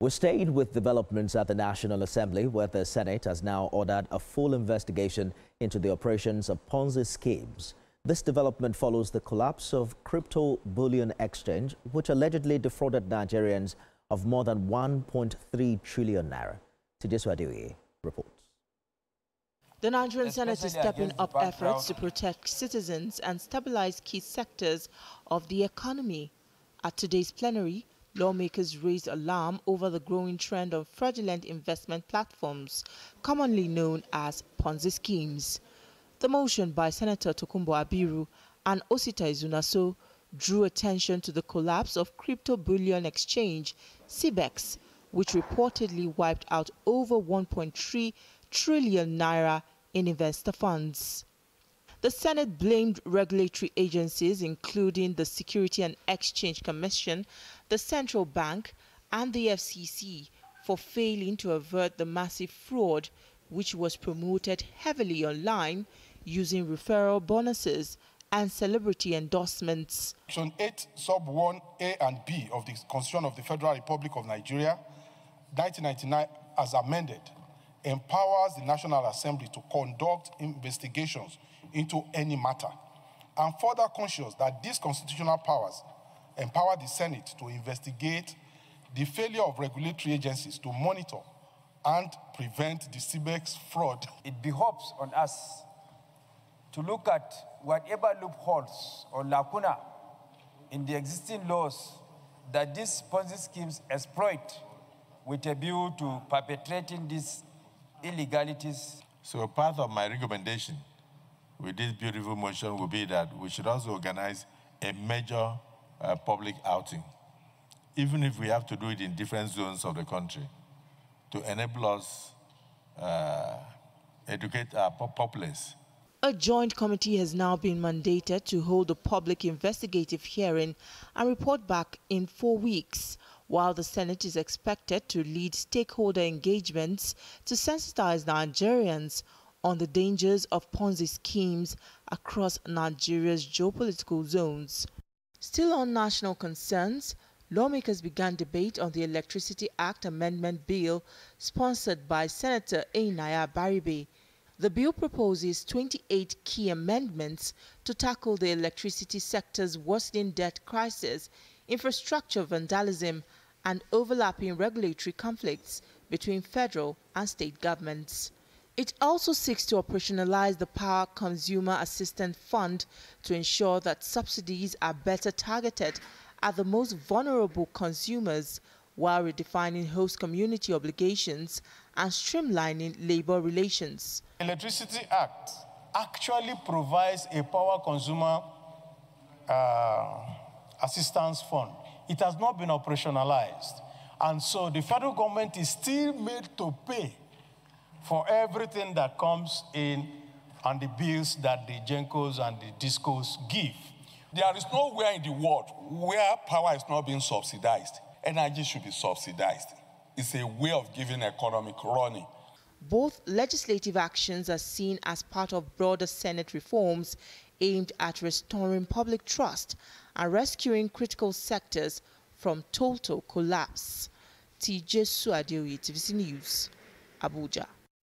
We stayed with developments at the National Assembly, where the Senate has now ordered a full investigation into the operations of Ponzi schemes. This development follows the collapse of crypto bullion exchange, which allegedly defrauded Nigerians of more than 1.3 trillion naira. TVC News reports. The Nigerian Senate is stepping up efforts to protect citizens and stabilize key sectors of the economy. At today's plenary, lawmakers raised alarm over the growing trend of fraudulent investment platforms, commonly known as Ponzi schemes. The motion by Senator Tokunbo Abiru and Osita Izunaso drew attention to the collapse of crypto bullion exchange, CBEX, which reportedly wiped out over 1.3 trillion naira in investor funds. The Senate blamed regulatory agencies, including the Security and Exchange Commission, the Central Bank, and the FCC, for failing to avert the massive fraud, which was promoted heavily online using referral bonuses and celebrity endorsements. Section 8, Sub 1A and B of the Constitution of the Federal Republic of Nigeria, 1999, as amended, empowers the National Assembly to conduct investigations into any matter, and further conscious that these constitutional powers empower the Senate to investigate the failure of regulatory agencies to monitor and prevent the CBEX fraud. It behoves on us to look at whatever loopholes or lacuna in the existing laws that these Ponzi schemes exploit with a view to perpetrating these illegalities. So part of my recommendation with this beautiful motion will be that we should also organize a major public outing, even if we have to do it in different zones of the country, to enable us educate our populace. A joint committee has now been mandated to hold a public investigative hearing and report back in 4 weeks, while the Senate is expected to lead stakeholder engagements to sensitize Nigerians on the dangers of Ponzi schemes across Nigeria's geopolitical zones. Still on national concerns, lawmakers began debate on the Electricity Act Amendment Bill sponsored by Senator Einaya Baribe. The bill proposes 28 key amendments to tackle the electricity sector's worsening debt crisis, infrastructure vandalism, and overlapping regulatory conflicts between federal and state governments. It also seeks to operationalize the Power Consumer Assistance Fund to ensure that subsidies are better targeted at the most vulnerable consumers, while redefining host community obligations and streamlining labor relations. The Electricity Act actually provides a Power Consumer Assistance Fund. It has not been operationalized. And so the federal government is still made to pay for everything that comes in and the bills that the GENCOs and the DISCOs give. There is nowhere in the world where power is not being subsidized. Energy should be subsidized. It's a way of giving economic running. Both legislative actions are seen as part of broader Senate reforms aimed at restoring public trust and rescuing critical sectors from total collapse. TVC News, Abuja.